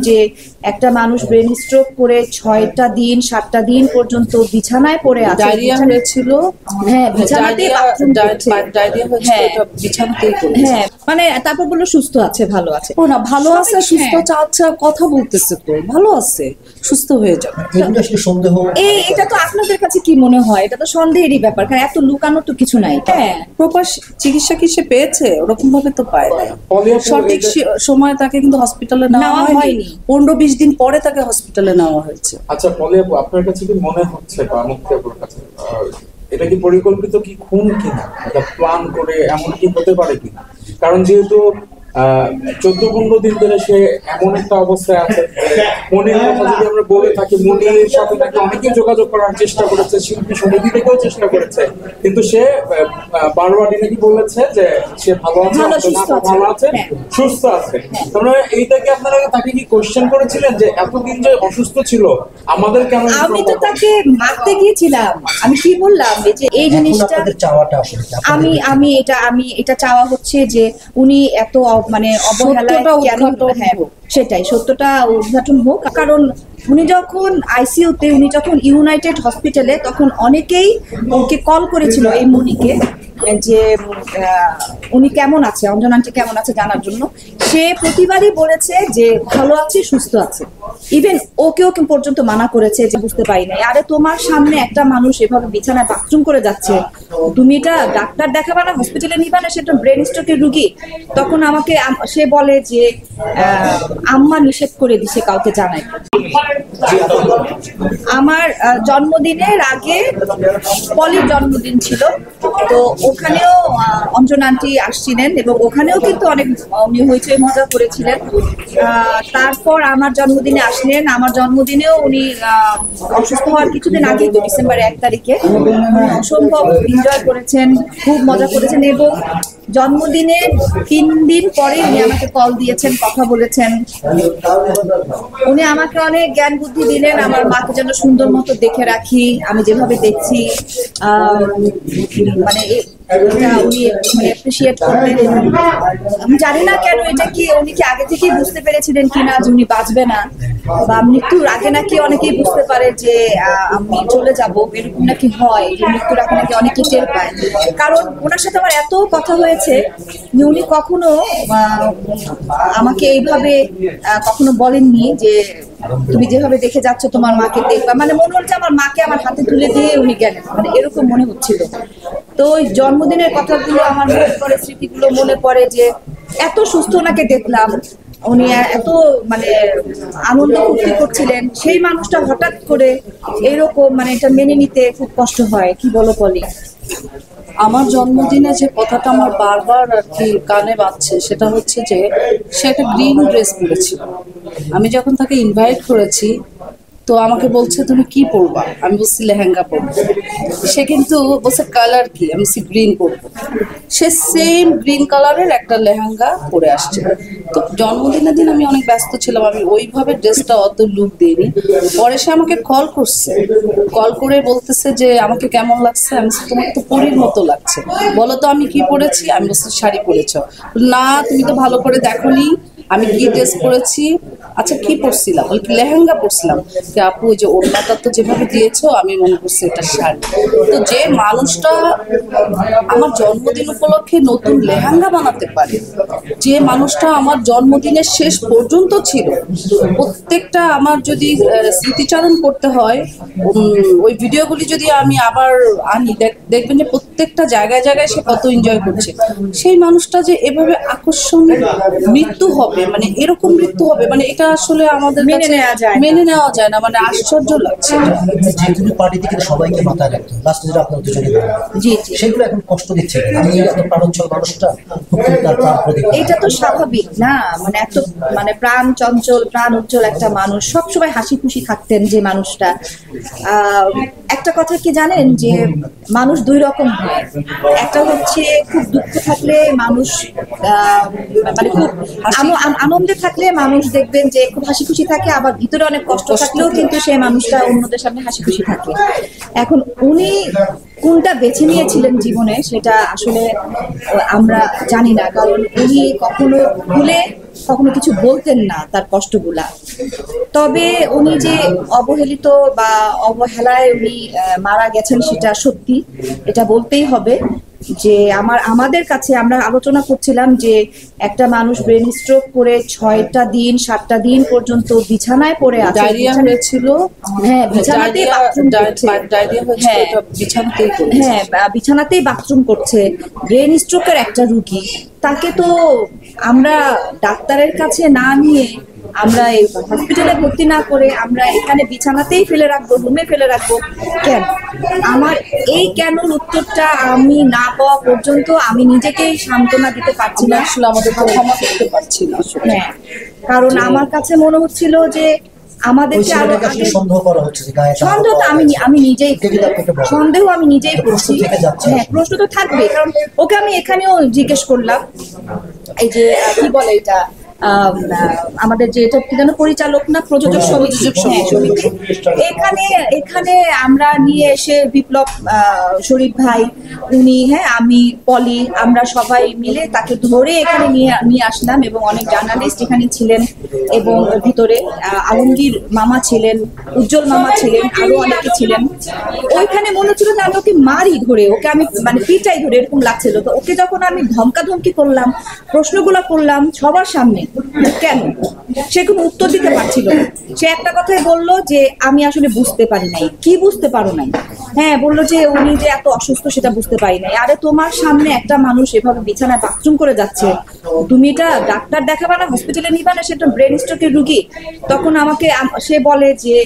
যে একটা মানুষ ব্রেন স্ট্রোক করে 6টা দিন 7টা দিন পর্যন্ত বিছানায় পড়ে আছে, ডায়রিয়া হয়েছিল। হ্যাঁ, বিছানাতেই বাথরুম করছে। ডায়রিয়া হয়েছিল, এটা বিছানাতেই করছে। হ্যাঁ, মানে তারপর বললো সুস্থ আছে, ভালো আছে। ও না, ভালো আছে, সুস্থ চাচ্ছে, কথা বলতেছে, তো ভালো আছে, সুস্থ হয়ে যাবে। এগুলো আসলে সন্দেহ। এটা তো আপনাদের কাছে কি মনে হয়? এটা তো সন্দেহেরই ব্যাপার, কারণ এত লুকানো তো কিছু নাই। হ্যাঁ, প্রপার চিকিৎসা কি সে পেয়েছে? ওরকম ভাবে তো পায় না। সঠিক সময় তাকে কিন্তু হসপিটালে নেওয়া হয়নি, 15-20 দিন পরে তাকে হসপিটালে নেওয়া হয়েছে। আচ্ছা পলি আপু, আপনার কাছে কি মনে হচ্ছে বা মুক্তি আপুর কাছে এটা কি পরিকল্পিত কি খুন কিনা, এটা প্ল্যান করে এমন কি হতে পারে কিনা? কারণ যেহেতু 14-15 দিন ধরে সে এমন একটা অবস্থায় আছে, মনির কথা যদি আমরা বলে থাকি, মনির সাথে নাকি অনেকেই যোগাযোগ করার চেষ্টা করেছে, শিল্পী সমিতি থেকেও চেষ্টা করেছে, কিন্তু সে বারবারই নাকি বলেছে যে সে ভালো আছে, ভালো আছে, সুস্থ আছে। তোমরা এইটাকে আপনারা তাকে কি কোশ্চেন করেছিলেন যে এতদিন যে অসুস্থ ছিল আমাদের কেন? আমি তো তাকে মারতে গিয়েছিলাম। আমি কি বললাম যে এই জিনিসটা আমি এটা চাওয়া হচ্ছে যে উনি এত মানে অবহেলায় কেন, হ্যাঁ সেটাই, সত্যটা উদ্ঘাটন হোক। কারণ উনি যখন আইসিইউতে, উনি যখন ইউনাইটেড হসপিটালে, তখন অনেকেই ওকে কল করেছিল এই মনিকে যে উনি কেমন আছে, অঞ্জনা আন্টি কেমন আছে জানার জন্য। সে প্রতিবারই বলেছে যে ভালো আছে, সুস্থ আছে। ইভেন ওকেও পর্যন্ত মানা করেছে যে বুঝতে পারি না, আরে তোমার সামনে একটা মানুষ এভাবে বিছানায় বাথরুম করে যাচ্ছে, তুমি এটা ডাক্তার দেখাবা না, হসপিটালে নিবা না, সেটা ব্রেন স্ট্রোকের রুগী। তখন আমাকে সে বলে যে আম্মা নিষেধ করে দিছে কাউকে জানাই। আমার জন্মদিনের আগে পলির জন্মদিন ছিল, তো ওখানেও অঞ্জনা আন্টি আসছিলেন এবং ওখানেও কিন্তু অনেক উনি হইচই মজা করেছিলেন। তারপর আমার জন্মদিনে আসলেন, আমার জন্মদিনেও উনি অসুস্থ হওয়ার কিছুদিন আগে, তো ডিসেম্বর 1 তারিখে অসম্ভব এনজয় করেছেন, খুব মজা করেছেন। এবং জন্মদিনের 3 দিন পরে উনি আমাকে কল দিয়েছেন, কথা বলেছেন। উনি আমাকে অনেক জ্ঞান বুদ্ধি দিলেন, আমার মাকে যেন সুন্দর মতো দেখে রাখি, আমি যেভাবে দেখছি, মানে উনি অ্যাপ্রিশিয়েট করলেন। আমি জানি না কেন, এটা কি উনি কি আগে থেকেই বুঝতে পেরেছিলেন কিনা যে উনি বাঁচবে না, বা মৃত্যুর আগে নাকি অনেকেই বুঝতে পারে যে আমি চলে যাব, এরকম নাকি হয় যে মৃত্যুর আগে নাকি অনেকেই টের পায়। কারণ ওনার সাথে আমার এত কথা হয়েছে যে উনি কখনো আমাকে এইভাবে কখনো বলেননি যে তুমি যেভাবে দেখে যাচ্ছ তোমার মাকে দেখবা, মানে মনে হচ্ছে আমার মাকে আমার হাতে তুলে দিয়ে উনি গেলেন, মানে এরকম মনে হচ্ছিল। তো ওই জন্মদিনের কথাগুলো আমার মনে পড়ে, স্মৃতিগুলো মনে পড়ে যে এত সুস্থ ওনাকে দেখলাম, উনি এত মানে আনন্দ ফুর্তি করছিলেন, সেই মানুষটা হঠাৎ করে এরকম, মানে এটা মেনে নিতে খুব কষ্ট হয়। কি বলো পলি? আমার জন্মদিনে যে কথাটা আমার বারবার আর কি কানে বাজছে, সেটা হচ্ছে যে সে একটা গ্রিন ড্রেস পরেছিল। আমি যখন তাকে ইনভাইট করেছি, তো আমাকে বলছে তুমি কি পরবা, আমি বলছি লেহেঙ্গা পরবো। সে কিন্তু বলছে কালার কি, আমি বলছি গ্রিন পরবো। সে সেম গ্রিন কালারের একটা লেহেঙ্গা পরে আসছে। তো জন্মদিনের দিন আমি অনেক ব্যস্ত ছিলাম, আমি ওইভাবে ড্রেসটা অত লুক দিইনি। পরে সে আমাকে কল করছে, কল করে বলতেছে যে আমাকে কেমন লাগছে। আমি বলছি তোমাকে তো পরীর মতো লাগছে, বলো তো আমি কি পরেছি। আমি বলছি শাড়ি পরেছ। না তুমি তো ভালো করে দেখোনি, আমি কি ড্রেস পরেছি। আচ্ছা কি পরছিলাম? বলে কি লেহেঙ্গা পরছিলাম। আপু যে ওড়নাটা তো যেভাবে দিয়েছো, আমি মনে করছি এটা শাড়ি। তো যে মানুষটা আমার জন্মদিন উপলক্ষে নতুন লেহেঙ্গা বানাতে পারে, যে মানুষটা আমার জন্মদিনের শেষ পর্যন্ত ছিল, প্রত্যেকটা আমার যদি স্মৃতিচারণ করতে হয়, ওই ভিডিওগুলি যদি আমি আবার আনি, দেখবেন যে প্রত্যেকটা জায়গায় জায়গায় সে কত এনজয় করছে। সেই মানুষটা যে এভাবে আকর্ষণীয় মৃত্যু হবে, মানে এরকম মৃত্যু হবে, মানে এটা আসলে আমাদের মেনে নেওয়া যায় না, মানে আশ্চর্য লাগছে। যেগুলো পার্টিতে কিন্তু সবাইকে মাথায় রাখতো, লাস্টে যেটা আপনার দুজনে সেগুলো এখন কষ্ট দিচ্ছে। আমি এত প্রাণোচ্ছল মানুষটা, এটা তো স্বাভাবিক না, মানে এত মানে প্রাণ চঞ্চল, প্রাণ উজ্জ্বল একটা মানুষ, সবসময় হাসি খুশি থাকতেন যে মানুষটা। একটা কথা কি জানেন যে মানুষ 2 রকম হয়। একটা হচ্ছে খুব দুঃখ থাকলে মানুষ মানে খুব আনন্দে থাকলে মানুষ দেখবেন যে খুব হাসি খুশি থাকে, আবার ভিতরে অনেক কষ্ট থাকলেও কিন্তু সেই মানুষটা অন্যদের সামনে হাসি খুশি থাকে। এখন উনি কোনটা বেছে নিয়েছিলেন জীবনে সেটা আসলে আমরা জানি না, কারণ উনি কখনো ভুলে কখনো কিছু বলতেন না তার কষ্টগুলা। তবে উনি যে অবহেলিত বা অবহেলায় উনি মারা গেছেন সেটা সত্যি, এটা বলতেই হবে। যে আমাদের কাছে আমরা আলোচনা করছিলাম যে একটা মানুষ ব্রেন স্ট্রোক করে 6টা দিন 7টা দিন পর্যন্ত বিছানায় পড়ে আছে, ডায়রিয়া হয়েছিল, হ্যাঁ বিছানাতেই বাথরুম করছে, ডায়রিয়া হয়েছিল, হ্যাঁ এটা বিছানাতেই করছে। হ্যাঁ বিছানাতেই বাথরুম করছে, ব্রেন স্ট্রোকের একটা রুগী। তাকে তো আমরা ডাক্তারের কাছে না নিয়ে, আমরা এই হসপিটালে ভর্তি না করে আমরা এখানে বিছানাতেই ফেলে রাখবো, রুমে ফেলে রাখবো কেন? আমার এই কেন উত্তরটা আমি না পাওয়া পর্যন্ত আমি নিজেকেই সান্ত্বনা দিতে পারছি না। আসলে আমাদের তো ক্ষমা করতে পারছি না আসলে। হ্যাঁ, কারণ আমার কাছে মনে হচ্ছিল যে আমাদেরকে আরো আগে সন্দেহ করা হচ্ছে যে গায়ে সন্দেহ তো আমি নিজেই সন্দেহ আমি নিজেই করছি। থেকে যাচ্ছে। হ্যাঁ, প্রশ্ন তো থাকবে, কারণ ওকে আমি এখানেও জিজ্ঞেস করলাম, এই যে কি বলে এটা আমাদের যে এটা কি যেন পরিচালক না প্রযোজক সমিতি, হ্যাঁ সমিতি, এখানে আমরা নিয়ে এসে বিপ্লব শরীফ ভাই, উনি, হ্যাঁ আমি, পলি, আমরা সবাই মিলে তাকে ধরে এখানে নিয়ে আসলাম এবং অনেক জার্নালিস্ট এখানে ছিলেন এবং ভিতরে আলমগীর মামা ছিলেন, উজ্জ্বল মামা ছিলেন, আরো অনেকে ছিলেন। ওইখানে মনে হচ্ছিল যে আমি ওকে মারি ধরে, ওকে আমি মানে পিটাই ধরে, এরকম লাগছিল। তো ওকে যখন আমি ধমকাধমকি করলাম, প্রশ্নগুলো করলাম সবার সামনে, কেন সে কোনো উত্তর দিতে পারছিল না। সে একটা কথাই বললো যে আমি আসলে বুঝতে পারি নাই। কি বুঝতে পারো নাই? হ্যাঁ বললো যে উনি যে এত অসুস্থ সেটা বুঝতে পারি নাই। আরে তোমার সামনে একটা মানুষ এভাবে বিছানায় বাথরুম করে যাচ্ছে, তুমি এটা ডাক্তার দেখাবা না, হসপিটালে নিবা না, সেটা ব্রেন স্ট্রোকের রুগী। তখন আমাকে সে বলে যে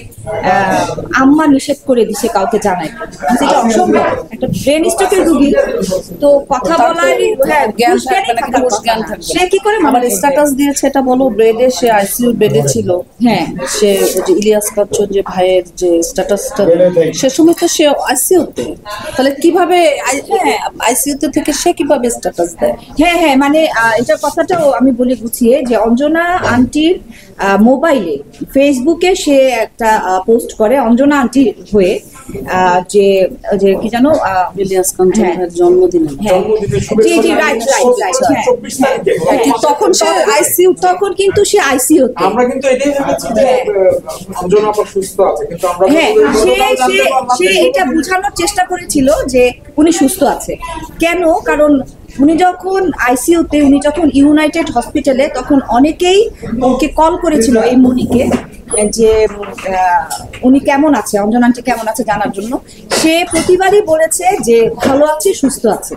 আম্মা নিষেধ করে দিছে কাউকে জানাই, সেটা অসম্ভব, একটা ব্রেন স্ট্রোকের রুগী তো কথা বলার জ্ঞান থাকবে। সে কি করে আমার স্ট্যাটাস দিয়েছে এটা বলো, বেডে সে আইসিইউ বেডে ছিল। হ্যাঁ সে ওই যে ইলিয়াস কাঞ্চন যে ভাইয়ের যে স্ট্যাটাসটা, সে সময় তো সে আইসিইউতে, তাহলে কিভাবে আইসিইউতে থেকে সে কিভাবে স্ট্যাটাস দেয়? হ্যাঁ হ্যাঁ, মানে এটা কথাটাও আমি বলে গুছিয়ে যে অঞ্জনা আন্টির মোবাইলে ফেসবুকে সে একটা পোস্ট করে অঞ্জনা আন্টির হয়ে, যে যে কি জানো ইলিয়াস কাঞ্চনের জন্মদিনে। জি জি, রাইট রাইট রাইট, তখন সে আইসিইউ, তখন কিন্তু সে আইসিইউতে। আমরা কিন্তু এটাই ভেবেছি যে অঞ্জনা আপা সুস্থ আছে, কিন্তু আমরা হ্যাঁ, সে এটা বোঝানোর চেষ্টা করেছিল যে উনি সুস্থ আছে। কেন? কারণ উনি যখন আইসিইউতে, উনি যখন ইউনাইটেড হসপিটালে, তখন অনেকেই ওকে কল করেছিল, এই মনিকে, যে উনি কেমন আছে, অঞ্জনা আন্টি কেমন আছে জানার জন্য। সে প্রতিবারই বলেছে যে ভালো আছে, সুস্থ আছে।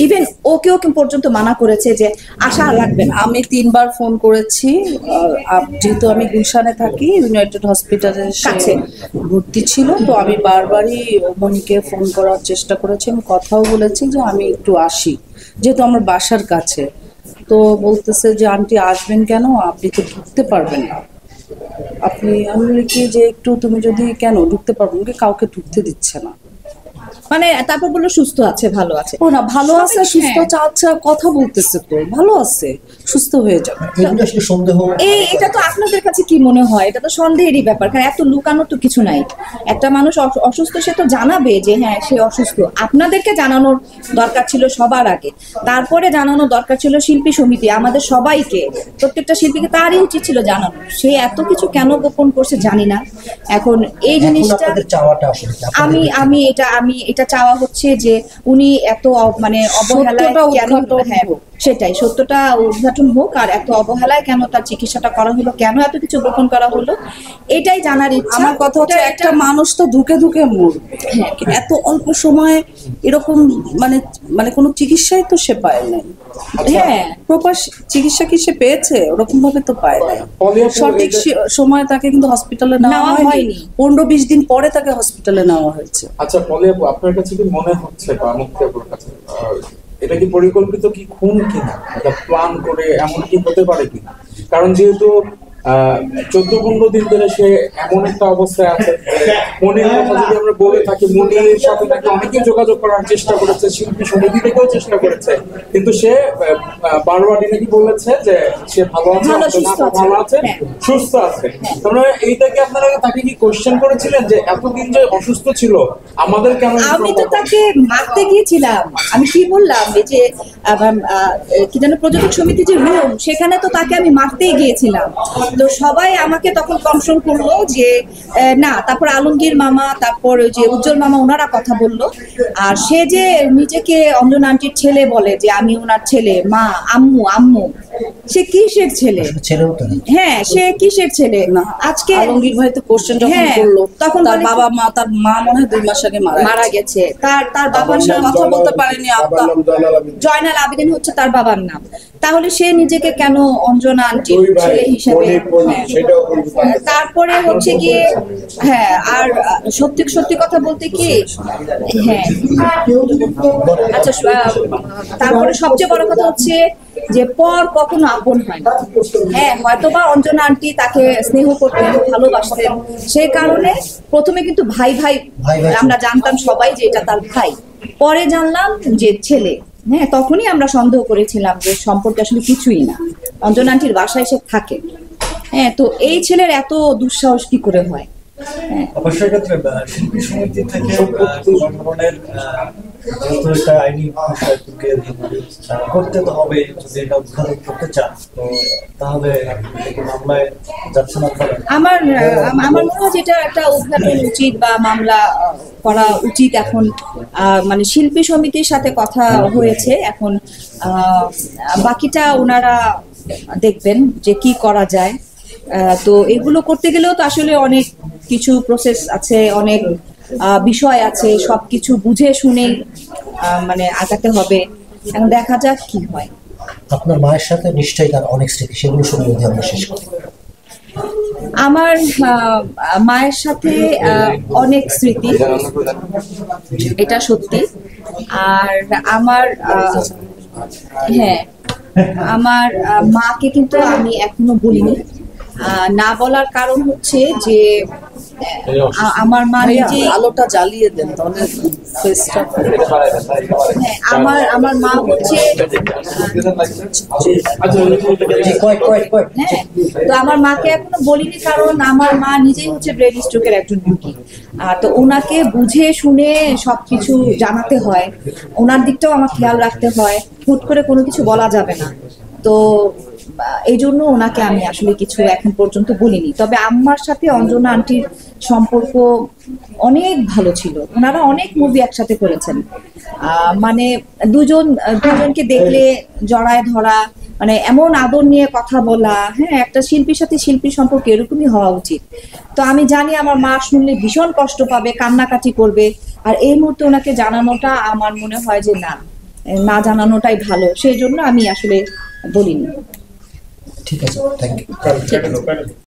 ইভেন ওকেও পর্যন্ত মানা করেছে যে আশা রাখবেন। আমি 3বার ফোন করেছি, যেহেতু আমি গুলশানে থাকি, ইউনাইটেড হসপিটালের কাছে ভর্তি ছিল, তো আমি বারবারই মনিকে ফোন করার চেষ্টা করেছি, আমি কথাও বলেছি যে আমি একটু আসি, যেহেতু আমার বাসার কাছে। তো বলতেছে যে আন্টি আসবেন কেন, আপনি তো ঢুকতে পারবেন না। আমি বলি কি যে একটু তুমি যদি, কেন ঢুকতে পারবো না, কাউকে ঢুকতে দিচ্ছে না। মানে তারপর বললো সুস্থ আছে, ভালো আছে। ও না, ভালো আছে, সুস্থ আছে, কথা বলতেছে তো, ভালো আছে, সুস্থ হয়ে যাবে। এটা তো আপনাদের কাছে কি মনে হয়? এটা তো সন্দেহেরই ব্যাপার, কারণ এত লুকানোর তো কিছু নাই। একটা মানুষ অসুস্থ, সে তো জানাবে যে হ্যাঁ সে অসুস্থ। আপনাদেরকে জানানোর দরকার ছিল সবার আগে, তারপরে জানানো দরকার ছিল শিল্পী সমিতি, আমাদের সবাইকে, প্রত্যেকটা শিল্পীকে তারই উচিত ছিল জানানো। সে এত কিছু কেন গোপন করছে জানি না। এখন এই জিনিসটা আমি এটা চাওয়া হচ্ছে যে উনি এত মানে অবহেলায় কেন, হ্যাঁ সেটাই, সত্যটা উদ্ঘাটন হোক। আর এত অবহেলায় কেন তার চিকিৎসাটা করা হলো, কেন এত কিছু গোপন করা হলো, এটাই জানার ইচ্ছা। আমার কথা হচ্ছে একটা মানুষ তো ধুকে ধুকে মরবে, এত অল্প সময়ে এরকম মানে মানে কোনো চিকিৎসাই তো সে পায় নাই। হ্যাঁ, প্রপার চিকিৎসা কি সে পেয়েছে? ওরকম ভাবে তো পায় না। সঠিক সময় তাকে কিন্তু হসপিটালে নেওয়া হয়নি, 15-20 দিন পরে তাকে হসপিটালে নেওয়া হয়েছে। আচ্ছা পলি আপু, আপনার কাছে কি মনে হচ্ছে বা মুক্তি আপুর কাছে এটা কি পরিকল্পিত কি খুন কিনা, এটা প্ল্যান করে এমন কি হতে পারে কিনা? কারণ যেহেতু 14-15 দিন ধরে সে এমন একটা অবস্থায় আছে যে মনির কথা যদি আমরা বলে থাকি, মনির সাথে নাকি অনেকেই যোগাযোগ করার চেষ্টা করেছে, শিল্পী সমিতি থেকেও চেষ্টা করেছে, কিন্তু সে বারবারই নাকি বলেছে যে সে ভালো আছে, ভালো আছে, সুস্থ আছে। তোমরা এইটাকে আপনারা তাকে কি কোশ্চেন করেছিলেন যে এতদিন যে অসুস্থ ছিল আমাদের কেন? আমি তো তাকে মারতে গিয়েছিলাম। আমি কি বললাম, এই যে কি যেন প্রযোজক সমিতি যে রুম, সেখানে তো তাকে আমি মারতেই গিয়েছিলাম। তো সবাই আমাকে তখন কনফার্ম করলো যে না, তারপর আলমগীর মামা, তারপর ওই যে উজ্জ্বল মামা, ওনারা কথা বললো। আর সে যে নিজেকে অঞ্জনা আন্টির ছেলে বলে, যে আমি ওনার ছেলে, মা, আম্মু আম্মু, সে কিসের ছেলে? হ্যাঁ, সে কিসের ছেলে? আজকে আলমগীর ভাই তো কোশ্চেন যখন করলো, তখন তার বাবা মা, তার মা মনে হয় 2 মাস আগে মারা গেছে। তার বাবার নাম কথা বলতে পারেনি। জয়নাল আবেদিন হচ্ছে তার বাবার নাম। তাহলে সে নিজেকে কেন অঞ্জনা আন্টির ছেলে হিসেবে? তারপরে হচ্ছে গিয়ে হ্যাঁ, আর সত্যি সত্যি কথা বলতে কি, হ্যাঁ আচ্ছা, তারপরে সবচেয়ে বড় কথা হচ্ছে যে পর কখনো আপন হয় না। হ্যাঁ, হয়তোবা অঞ্জনা আন্টি তাকে স্নেহ করতেন, ভালোবাসতেন, সেই কারণে প্রথমে কিন্তু ভাই ভাই আমরা জানতাম সবাই যে এটা তার ভাই। পরে জানলাম যে ছেলে। হ্যাঁ, তখনই আমরা সন্দেহ করেছিলাম যে সম্পর্কে আসলে কিছুই না, অঞ্জনা আন্টির বাসায় সে থাকে। হ্যাঁ, তো এই ছেলের এত দুঃসাহস কি করে হয়? অবশ্যই ক্ষেত্রে শিল্পী সমিতি থেকে ধরনের যেহেতু একটা আইনি বিষয় করতে তো হবে, যদি এটা উদ্ঘাটন করতে চান তো তাহলে মামলায় যাচ্ছে না। আমার মনে হয় যেটা একটা উদ্ঘাটন উচিত বা মামলা করা উচিত। এখন মানে শিল্পী সমিতির সাথে কথা হয়েছে, এখন বাকিটা ওনারা দেখবেন যে কি করা যায়। তো এগুলো করতে গেলেও তো আসলে অনেক কিছু প্রসেস আছে, অনেক বিষয় আছে, সবকিছু বুঝে শুনে মানে আগাতে হবে। এখন দেখা যাক কি হয়। আপনার মায়ের সাথে নিশ্চয়ই তার অনেক স্মৃতি, সেগুলো শুনে যদি আমরা শেষ করি। আমার মায়ের সাথে অনেক স্মৃতি, এটা সত্যি। আর আমার হ্যাঁ, আমার মাকে কিন্তু আমি এখনো বলিনি। না বলার কারণ হচ্ছে যে আমার মা নিজেই, আলোটা জ্বালিয়ে দেন তাহলে ফেসটা। হ্যাঁ, আমার মা হচ্ছে হ্যাঁ, তো আমার মাকে এখনো বলিনি, কারণ আমার মা নিজেই হচ্ছে ব্রেন স্ট্রোকের একজন রোগী। তো ওনাকে বুঝে শুনে সবকিছু জানাতে হয়, ওনার দিকটাও আমার খেয়াল রাখতে হয়, হুট করে কোনো কিছু বলা যাবে না। তো এই জন্য ওনাকে আমি আসলে কিছু এখন পর্যন্ত বলিনি। তবে আম্মার সাথে অঞ্জনা আন্টির সম্পর্ক অনেক ভালো ছিল, ওনারা অনেক মুভি একসাথে করেছেন। মানে দুজনকে দেখলে জড়ায় ধরা, মানে এমন আদর নিয়ে কথা বলা। হ্যাঁ, একটা শিল্পীর সাথে শিল্পীর সম্পর্ক এরকমই হওয়া উচিত। তো আমি জানি আমার মা শুনলে ভীষণ কষ্ট পাবে, কান্নাকাটি করবে। আর এই মুহূর্তে ওনাকে জানানোটা আমার মনে হয় যে না জানানোটাই ভালো, সেই জন্য আমি আসলে বলিনি। ঠিক আছে, থ্যাংক ইউ।